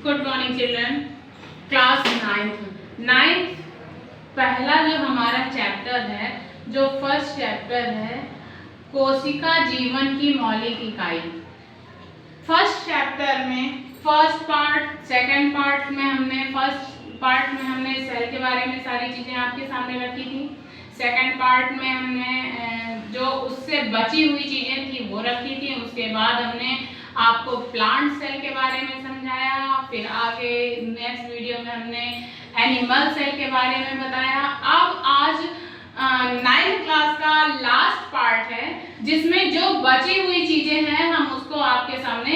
Good morning children. Class ninth पहला जो हमारा चैप्टर है, जो फर्स्ट चैप्टर है, कोशिका जीवन की मौलिक इकाई। फर्स्ट चैप्टर में फर्स्ट पार्ट, सेकंड पार्ट में हमने सेल के बारे में सारी चीज़ें आपके सामने रखी थी। सेकंड पार्ट में हमने जो उससे बची हुई चीज़ें थी वो रखी थी। उसके बाद हमने आपको प्लांट सेल के बारे में समझाया। फिर आगे नेक्स्ट वीडियो में हमने एनिमल सेल के बारे में बताया। अब आज 9th क्लास का लास्ट पार्ट है, जिसमें जो बची हुई चीज़ें हैं हम उसको आपके सामने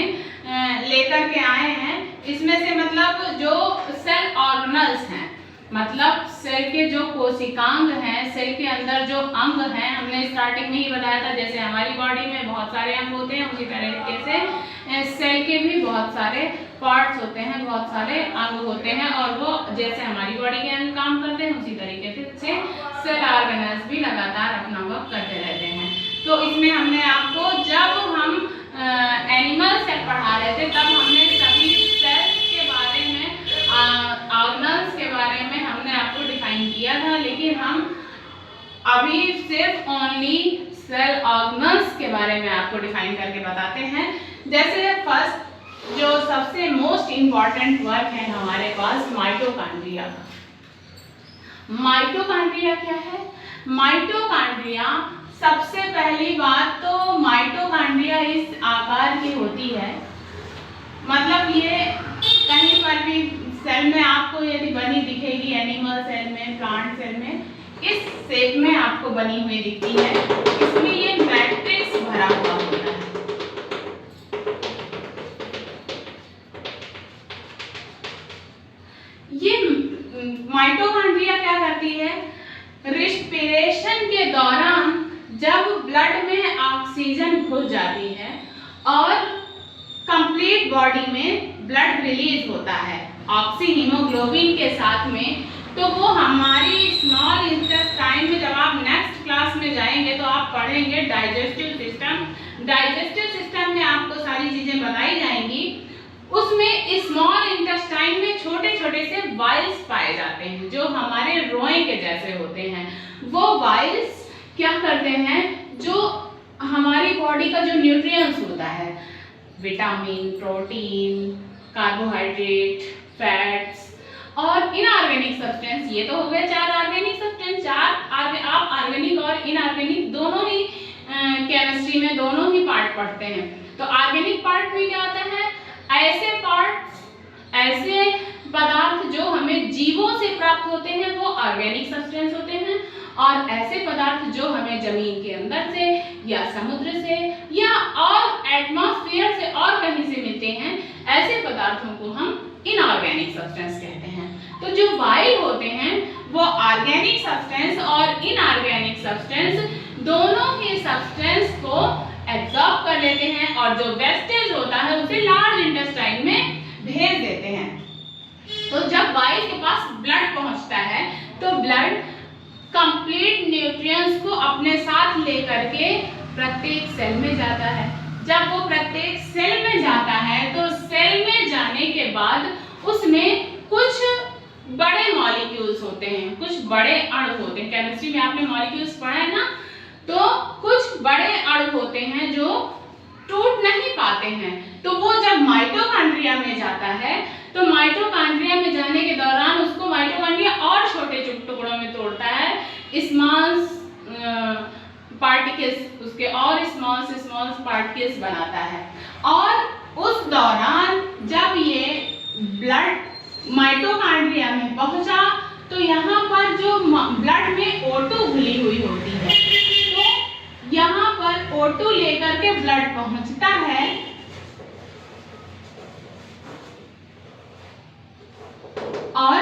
लेकर के आए हैं। इसमें से मतलब जो सेल ऑर्गेनल्स हैं, मतलब सेल के जो कोशिकांग हैं, सेल के अंदर जो अंग हैं, हमने स्टार्टिंग में ही बताया था जैसे हमारी बॉडी में बहुत सारे अंग होते हैं, उसी तरीके से सेल के भी बहुत सारे पार्ट्स होते हैं, बहुत सारे अंग होते हैं, और वो जैसे हमारी बॉडी के अंग काम करते हैं उसी तरीके से सेल ऑर्गेनल्स भी लगातार अपना वर्क करते रहते हैं। तो इसमें हमने आपको, जब हम एनिमल सेल पढ़ा रहे थे, तब हमने सभी सेल्स के बारे में, ऑर्गेनल्स के बारे में हमने आपको डिफाइन किया था। लेकिन हम अभी सिर्फ ओनली सेल ऑर्गेनल्स के बारे में आपको डिफाइन करके बताते हैं। जैसे फर्स्ट जो सबसे मोस्ट इम्पॉर्टेंट वर्क है हमारे पास, माइटोकॉन्ड्रिया का। माइटोकॉन्ड्रिया क्या है? माइटोकॉन्ड्रिया, सबसे पहली बात तो माइटोकॉन्ड्रिया इस आकार की होती है, मतलब ये कहीं पर भी सेल में आपको यदि बनी दिखेगी, एनिमल सेल में, प्लांट सेल में, इस शेप में आपको बनी हुई दिखती है। इसमें ये मैट्रिक्स भरा हुआ होता है। ये माइटोकॉन्ड्रिया क्या करती है? रिस्पिरेशन के दौरान जब ब्लड में ऑक्सीजन घुस जाती है और कंप्लीट बॉडी में ब्लड रिलीज होता है ऑक्सी हीमोग्लोबिन के साथ में, तो वो हमारी स्मॉल इंटेस्टाइन में, जब आप नेक्स्ट क्लास में जाएंगे तो आप पढ़ेंगे डाइजेस्टिव सिस्टम। डाइजेस्टिव सिस्टम में आपको सारी चीजें बताई जाएंगी। उसमें स्मॉल इंटेस्टाइन में छोटे छोटे से वाइल्स पाए जाते हैं, जो हमारे रोए के जैसे होते हैं। वो वाइल्स क्या करते हैं? जो हमारी बॉडी का जो न्यूट्रिएंट्स होता है, विटामिन, प्रोटीन, कार्बोहाइड्रेट, फैट्स और इनऑर्गेनिक सब्सटेंस, ये तो हो गए 4 ऑर्गेनिक सब्सटेंस। आप ऑर्गेनिक और इनऑर्गेनिक दोनों ही केमिस्ट्री में दोनों ही पार्ट पढ़ते हैं। तो ऑर्गेनिक पार्ट में क्या होता है? ऐसे पदार्थ जो हमें जीवों से प्राप्त होते हैं वो ऑर्गेनिक सब्सटेंस होते हैं, और ऐसे पदार्थ जो हमें जमीन के अंदर से या समुद्र से या और एटमॉस्फेयर से और कहीं से मिलते हैं, ऐसे पदार्थों को हम इनऑर्गेनिक सब्सटेंस कहते हैं। तो जो वाइल होते हैं वो ऑर्गेनिक सब्सटेंस और इनऑर्गेनिक सब्सटेंस दोनों ही सब्सटेंस को एब्जॉर्ब कर लेते हैं, और जो वेस्टेज होता है उसे लार्ज इंटेस्टाइन में भेज देते हैं। तो जब वाइल के पास ब्लड पहुंचता है तो ब्लड कंप्लीट न्यूट्रिएंट्स को अपने साथ लेकर के प्रत्येक सेल में जाता है। जब वो प्रत्येक सेल में जाता है तो सेल में जाने के बाद उसमें कुछ बड़े मॉलिक्यूल्स होते हैं, कुछ बड़े अणु होते हैं। केमिस्ट्री में आपने मॉलिक्यूल्स पढ़ा है ना, तो कुछ बड़े अणु होते हैं जो टूट नहीं पाते हैं। तो वो जब माइटोकॉन्ड्रिया में जाता है तो माइटोकॉन्ड्रिया में जाने के दौरान उसको माइटोकॉन्ड्रिया और छोटे टुकड़ों में तोड़ता है, स्मॉल पार्टिकल्स, उसके और स्मॉल पार्टिकल्स बनाता है। और उस दौरान जब ये ब्लड माइटोकॉन्ड्रिया में पहुंचा तो यहाँ पर जो ब्लड में O2 घुली हुई होती है, तो यहाँ पर O2 लेकर के ब्लड पहुंचता है, और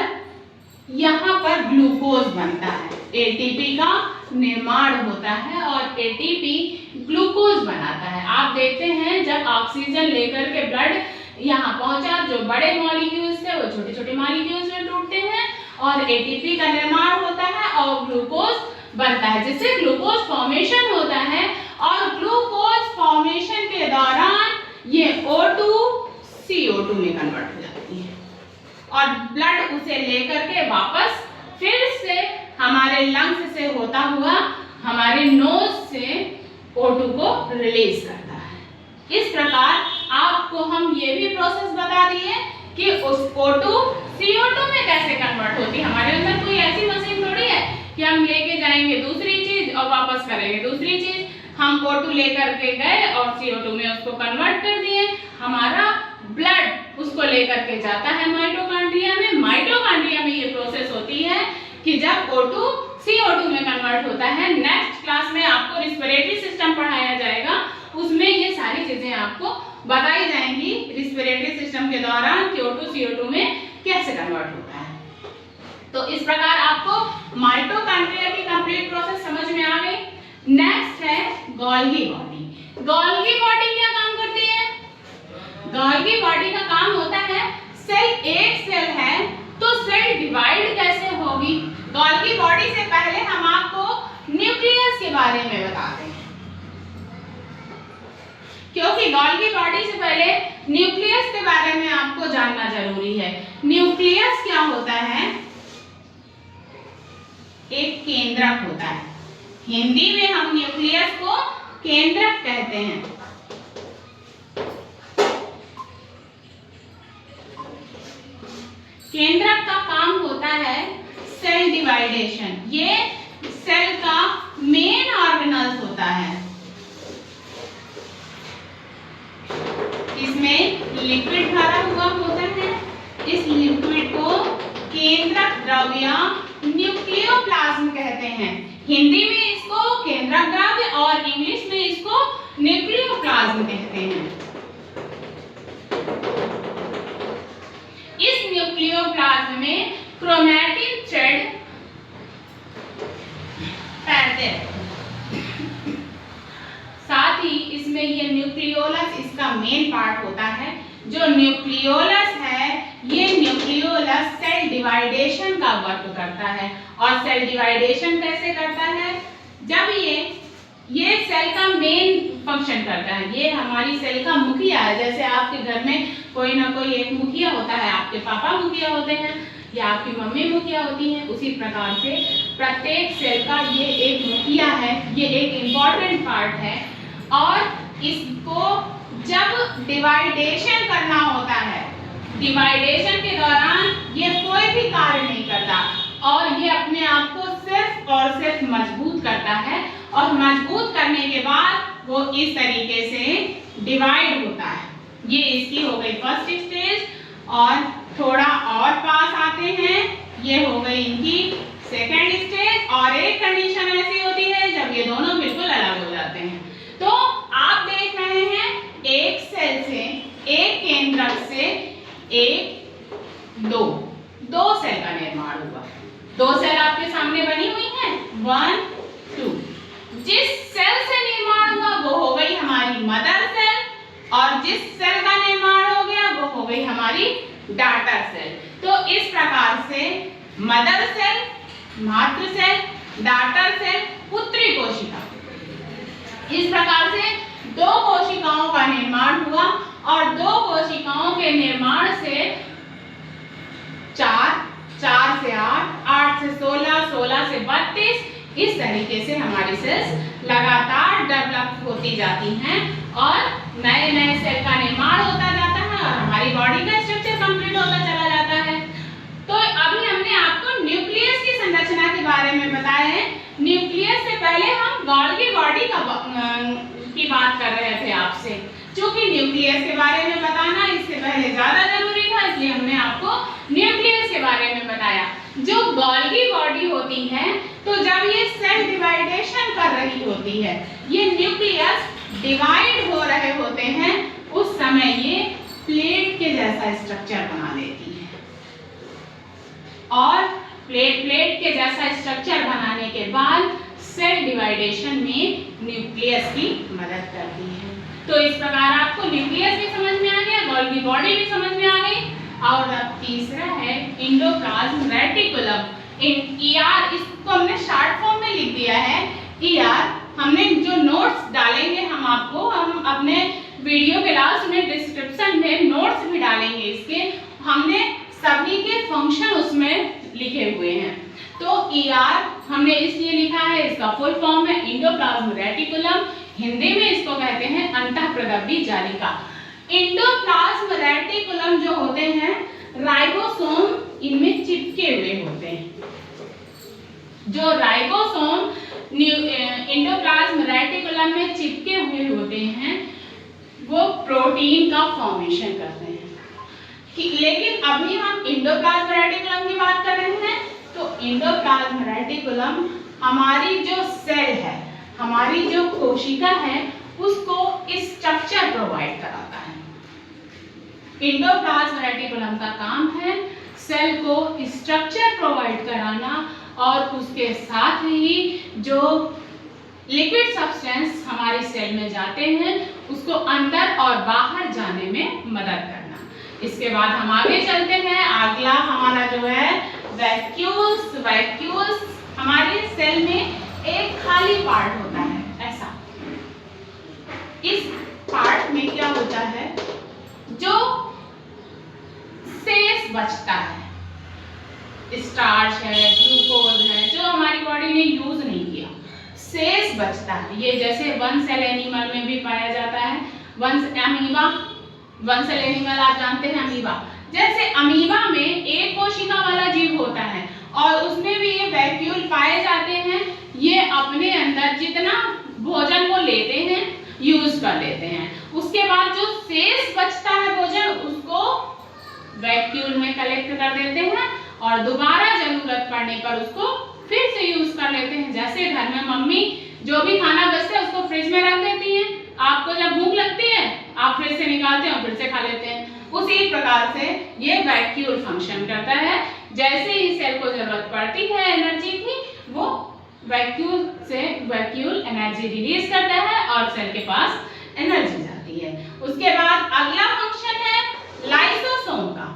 यहाँ पर ग्लूकोज बनता है। एटीपी का निर्माण होता है और एटीपी ग्लूकोज बनाता है। आप देखते हैं जब ऑक्सीजन लेकर के ब्लड यहाँ पहुंचा, जो बड़े मॉलिक्यूल्स थे वो छोटे छोटे मॉलिक्यूल्स में टूटते हैं और एटीपी का निर्माण होता है और ग्लूकोज बनता है, जिससे ग्लूकोज फॉर्मेशन होता है। और ग्लूकोज फॉर्मेशन के दौरान ये O2 CO2 में कन्वर्ट हो जाता है। होती है और ब्लड उसे लेकर के वापस फिर से हमारे लंग्स से होता हुआ हमारे नोज से O2 को रिलीज करता है। इस प्रकार आपको हम ये भी प्रोसेस बता दिए कि उस O2 CO2 में कैसे कन्वर्ट होती है। हमारे अंदर कोई ऐसी मशीन थोड़ी है कि हम लेके जाएंगे दूसरी चीज और वापस करेंगे दूसरी चीज। हम O2 लेकर के गए और CO2 में उसको कन्वर्ट कर दिए। हमारा ब्लड उसको लेकर के जाता है माइटोकॉन्ड्रिया में। माइटोकॉन्ड्रिया में ये प्रोसेस होती है कि जब O2 CO2 में कन्वर्ट होता है। नेक्स्ट क्लास में आपको रिस्पिरेटरी सिस्टम पढ़ाया जाएगा, उसमें ये सारी चीजें आपको बताई जाएंगी रिस्पिरेटरी सिस्टम के दौरान कि O2 CO2 में कैसे कन्वर्ट होता है। तो इस प्रकार आपको माइटोकॉन्ड्रिया की कंप्लीट प्रोसेस समझ में आ गई। नेक्स्ट है गोल्गी बॉडी। गोल्गी बॉडी क्या काम करती है? गोल्गी बॉडी का काम होता है, सेल एक सेल है तो सेल डिवाइड कैसे होगी। गोल्गी बॉडी से पहले हम आपको न्यूक्लियस के बारे में बताते हैं, क्योंकि गोल्गी बॉडी से पहले न्यूक्लियस के बारे में आपको जानना जरूरी है। न्यूक्लियस क्या होता है? एक केंद्रक होता है। हिंदी में हम न्यूक्लियस को केंद्रक कहते हैं। केंद्रक का काम होता है सेल डिवाइडेशन। ये सेल का मेन ऑर्गेनल्स होता है। इसमें लिक्विड भरा हुआ होता है। इस लिक्विड को केंद्रक द्रव्य न्यूक्लियोप्लाज्म कहते हैं। हिंदी में इसको केंद्रक द्रव्य और इंग्लिश में इसको न्यूक्लियोप्लाज्म कहते हैं। इस न्यूक्लियोप्लाज्म में क्रोमैटिन थ्रेड तैरते हैं। साथ ही इसमें ये न्यूक्लियोलस इसका मेन पार्ट होता है। जो न्यूक्लियोलस है, ये न्यूक्लियोलस सेल डिवाइडेशन का वर्क करता है। और सेल डिवाइडेशन कैसे करता है? जब ये सेल का मेन फंक्शन करता है। ये हमारी सेल का मुखिया है। जैसे आपके घर में कोई ना कोई एक मुखिया होता है, आपके पापा मुखिया होते हैं या आपकी मम्मी मुखिया होती है, उसी प्रकार से प्रत्येक सेल का ये एक मुखिया है, ये एक इम्पॉर्टेंट पार्ट है। और इसको जब डिवाइडेशन करना होता है, डिवाइडेशन के दौरान ये कोई भी कार्य नहीं करता और ये अपने आप को सिर्फ और सिर्फ मजबूत करता है। और मजबूत करने के बाद वो इस तरीके से डिवाइड होता है। ये इसकी हो गई फर्स्ट स्टेज। और थोड़ा और पास आते हैं, ये हो गई इनकी सेकेंड स्टेज। और एक कंडीशन ऐसी होती है जब ये दोनों बिल्कुल अलग हो जाते हैं। तो आप देख रहे हैं एक सेल से, एक केंद्रक से दो सेल का निर्माण हुआ। दो सेल आपके सामने बनी हुई हैं, 1 2। जिस सेल से निर्माण हुआ वो हो गई हमारी मदर सेल और जिस सेल का निर्माण हो गया वो हो गई हमारी डॉटर सेल। तो इस प्रकार से मदर सेल, मातृ सेल, डॉटर सेल, पुत्री कोशिका, इस प्रकार से दो कोशिकाओं का निर्माण हुआ। और दो कोशिकाओं के निर्माण से 4 से 8, 8 से 16, 16 से 32, इस तरीके से हमारी सेल्स लगातार डेवलप होती जाती हैं और नए नए सेल का निर्माण होता जाता है और हमारी बॉडी का स्ट्रक्चर कंप्लीट होता चला जाता है। तो अभी हमने आपको न्यूक्लियस की संरचना के बारे में बताया है। न्यूक्लियस से पहले हम गोल्गी बॉडी की बात कर रहे थे आपसे। क्योंकि न्यूक्लियस के बारे में बताना इससे पहले ज्यादा जरूरी था, इसलिए हमने आपको न्यूक्लियस के बारे में बताया। जो गोल्गी बॉडी होती है, तो जब ये सेल डिवाइडेशन कर रही होती है, ये न्यूक्लियस डिवाइड हो रहे होते हैं, उस समय ये प्लेट के जैसा स्ट्रक्चर बना लेती है। और प्लेट के जैसा स्ट्रक्चर बनाने के बाद सेल डिवाइडेशन में न्यूक्लियस की मदद करती है। तो इस प्रकार आपको न्यूक्लियस भी समझ में आ गया, गोल्गी बॉडी भी समझ में आ गई। और अब तीसरा है एंडोप्लाज्म रेटिकुलम। ER इसको हमने शॉर्ट फॉर्म में लिख दिया है ER। हमने जो नोट्स डालेंगे हम आपको, हम अपने वीडियो के लास्ट में डिस्क्रिप्शन में नोट्स भी डालेंगे इसके। हमने फंक्शन उसमें लिखे हुए हैं। तो ER हमने इसलिए लिखा है, इसका फुल फॉर्म है एंडोप्लाज्म रेटिकुलम, हिंदी में इसको कहते हैं अंतःप्रदब्बी जालिका। एंडोप्लाज्म रेटिकुलम जो होते हैं राइबोसोम इनमें चिपके हुए होते हैं। जो राइबोसोम एंडोप्लाज्म रेटिकुलम में चिपके हुए होते हैं वो प्रोटीन का फॉर्मेशन करते हैं। लेकिन अभी हम एंडोप्लाज्म रेटिकुलम की बात कर रहे हैं, तो एंडोप्लाज्म रेटिकुलम हमारी जो सेल है, हमारी जो कोशिका है, उसको स्ट्रक्चर प्रोवाइड कराता है। एंडोप्लाज्म रेटिकुलम का काम है सेल को स्ट्रक्चर प्रोवाइड कराना और उसके साथ ही जो लिक्विड सब्सटेंस हमारी सेल में जाते हैं उसको अंदर और बाहर जाने में मदद करना। इसके बाद हम आगे चलते हैं। अगला हमारा जो है वैक्यूल्स। वैक्यूल्स हमारे सेल में एक खाली पार्ट होता है ऐसा। इस पार्ट में क्या होता है, जो शेष बचता है, स्टार्च है, ग्लूकोज है, जो हमारी बॉडी ने यूज नहीं किया, शेष बचता है। ये जैसे वन सेल एनिमल में भी पाया जाता है। अमीबा, वन सेल एनिमल आप जानते हैं अमीबा। जैसे अमीबा में एक कोशिका वाला जीव होता है और उसमें भी ये वैक्यूल पाए जाते हैं। ये अपने अंदर जितना भोजन को लेते हैं यूज कर लेते हैं, उसके बाद जो शेष बचता है भोजन उसको वैक्यूल में कलेक्ट कर देते हैं और दोबारा जरूरत पड़ने पर उसको फिर से यूज कर लेते हैं। जैसे घर में मम्मी जो भी खाना बचता है उसको फ्रिज में रख देती हैं, आपको जब भूख लगती है आप फ्रिज से निकालते हैं और फिर से खा लेते हैं। उसी प्रकार से ये वैक्यूल फंक्शन करता है। जैसे ही सेल को जरूरत पड़ती है एनर्जी की, वो वैक्यूल एनर्जी रिलीज करता है और सेल के पास एनर्जी जाती है। उसके बाद अगला फंक्शन है लाइसोसोम का।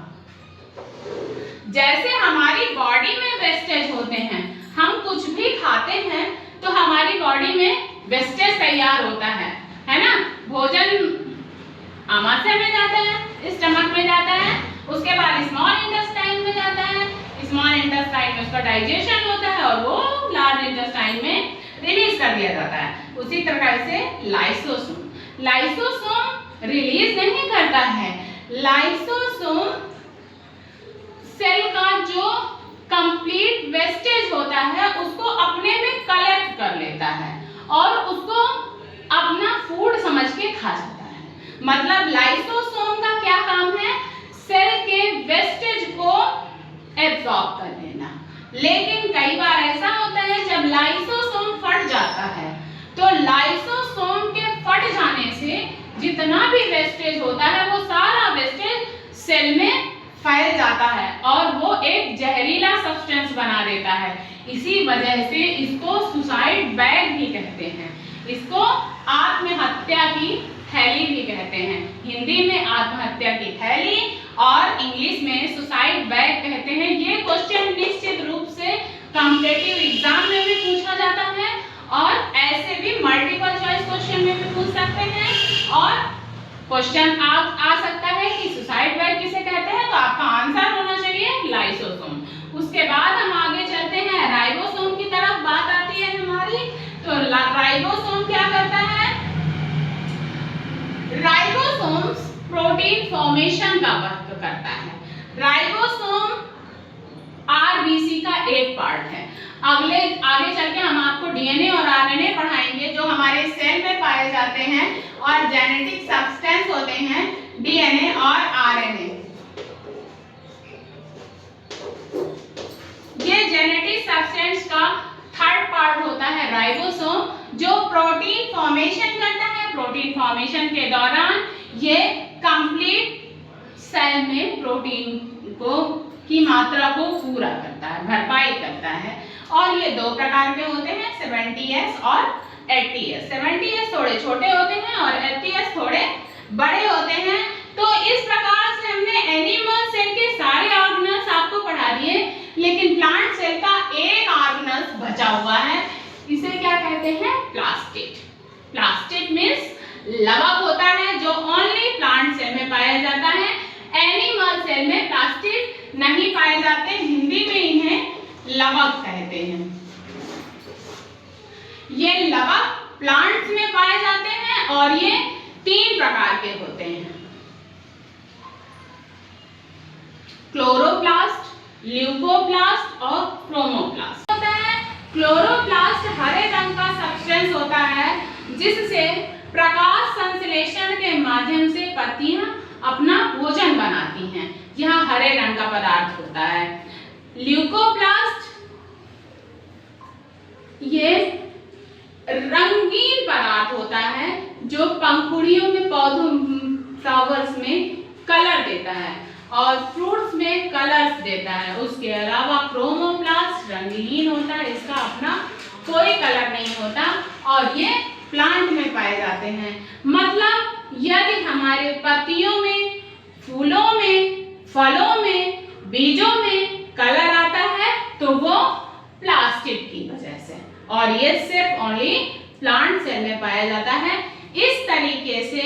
जैसे हमारी बॉडी में वेस्टेज होते हैं, हम कुछ भी खाते हैं तो हमारी बॉडी में वेस्टेज तैयार होता है ना। भोजन आमाशय में जाता है, स्टमक में जाता है, उसके बाद स्मॉल इंटेस्टाइन में जाता है, स्मॉल इंटेस्टाइन में उसका डाइजेशन होता है और वो लार्ज इंटेस्टाइन में रिलीज कर दिया जाता है। उसी तरह से लाइसोसोम रिलीज नहीं करता है। लाइसोसोम सेल का जो कंप्लीट वेस्टेज होता है उसको अपने में कलेक्ट कर लेता है और उसको अपना फूड समझ के खा जाता है। मतलब लाइसोसोम का क्या काम है, सेल के वेस्टेज को एब्जॉर्ब कर लेना। लेकिन कई बार ऐसा होता है जब लाइसोसोम फट जाता है तो लाइसोसोम के फट जाने से जितना भी वेस्टेज होता है वो सारा वेस्टेज सेल में फैल जाता है और वो एक जहरीला सब्सटेंस बना देता है। इसी वजह से इसको सुसाइड बैग भी कहते हैं, इसको आत्महत्या की थैली भी कहते हैं। हिंदी में आत्महत्या की थैली और इंग्लिश में सुसाइड बैग कहते हैं। ये क्वेश्चन निश्चित रूप से कॉम्पिटिटिव एग्जाम में भी पूछा जाता है और ऐसे भी मल्टीपल चॉइस क्वेश्चन में भी पूछ सकते हैं और क्वेश्चन आ सकता है कि सुसाइड बैग किसे कहते हैं, तो आपका आंसर होना चाहिए लाइसोसोम। उसके बाद हम आगे चलते हैं, राइबोसोम की तरफ बात आती है हमारी। तो राइबोसोम क्या करता है, राइबोसोम प्रोटीन फॉर्मेशन का वर्क करता है। राइबोसोम आरबीसी का एक पार्ट है। आगे चल के हम आपको डीएनए और आरएनए पढ़ाएंगे जो हमारे सेल में पाए जाते हैं और जेनेटिक सब्सटेंस होते हैं डीएनए और आरएनए। ये जेनेटिक सब्सटेंस का थर्ड पार्ट होता है राइबोसोम जो प्रोटीन फॉर्मेशन करता है। प्रोटीन फॉर्मेशन के दौरान ये कंप्लीट सेल में प्रोटीन की मात्रा को पूरा करता है, भरपाई करता है। और ये दो प्रकार के होते हैं, 70S और 80S। 70S थोड़े छोटे होते हैं और 80S थोड़े बड़े होते हैं। तो इस प्रकार से हमने एनिमल सेल के सारे ऑर्गेनल्स आपको पढ़ा दिए, लेकिन प्लांट सेल का एक ऑर्गेनल्स बचा हुआ है, इसे क्या कहते हैं, प्लास्टिड। प्लास्टिड मीन्स लवक होता है जो ओनली प्लांट सेल में पाया जाता है। एनिमल सेल में प्लास्टिड नहीं पाए जाते, हिंदी में इन्हें लवक कहते हैं। ये लवक प्लांट्स में पाए जाते हैं और ये 3 प्रकार के होते हैं, क्लोरोप्लास्ट, ल्यूकोप्लास्ट और क्रोमोप्लास्ट। होता है क्लोरोप्लास्ट हरे रंग का सब्सटेंस होता है जिससे प्रकाश संश्लेषण के माध्यम से पत्तियां अपना भोजन बनाती हैं, यह हरे रंग का पदार्थ होता है। ल्यूकोप्लास्ट ये रंगीन पदार्थ होता है जो पंखुड़ियों में, पौधों, फ्लावर्स में कलर देता है और फ्रूट्स में कलर्स देता है। उसके अलावा क्रोमोप्लास्ट रंगहीन होता है, इसका अपना कोई कलर नहीं होता और ये प्लांट में पाए जाते हैं। मतलब यदि हमारे पत्तियों में, फूलों में, फलों में, बीजों में कलर आता है तो वो प्लास्टिड की वजह से, और ये सिर्फ ओनली प्लांट सेल में पाया जाता है। इस तरीके से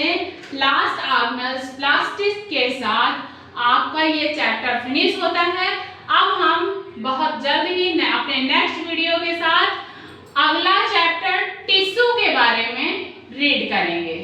लास्ट ऑर्गेनल्स प्लास्टिड के साथ आपका ये चैप्टर फिनिश होता है। अब हम बहुत जल्द ही अपने नेक्स्ट वीडियो के साथ अगला चैप्टर टिश्यू के बारे में रीड करेंगे।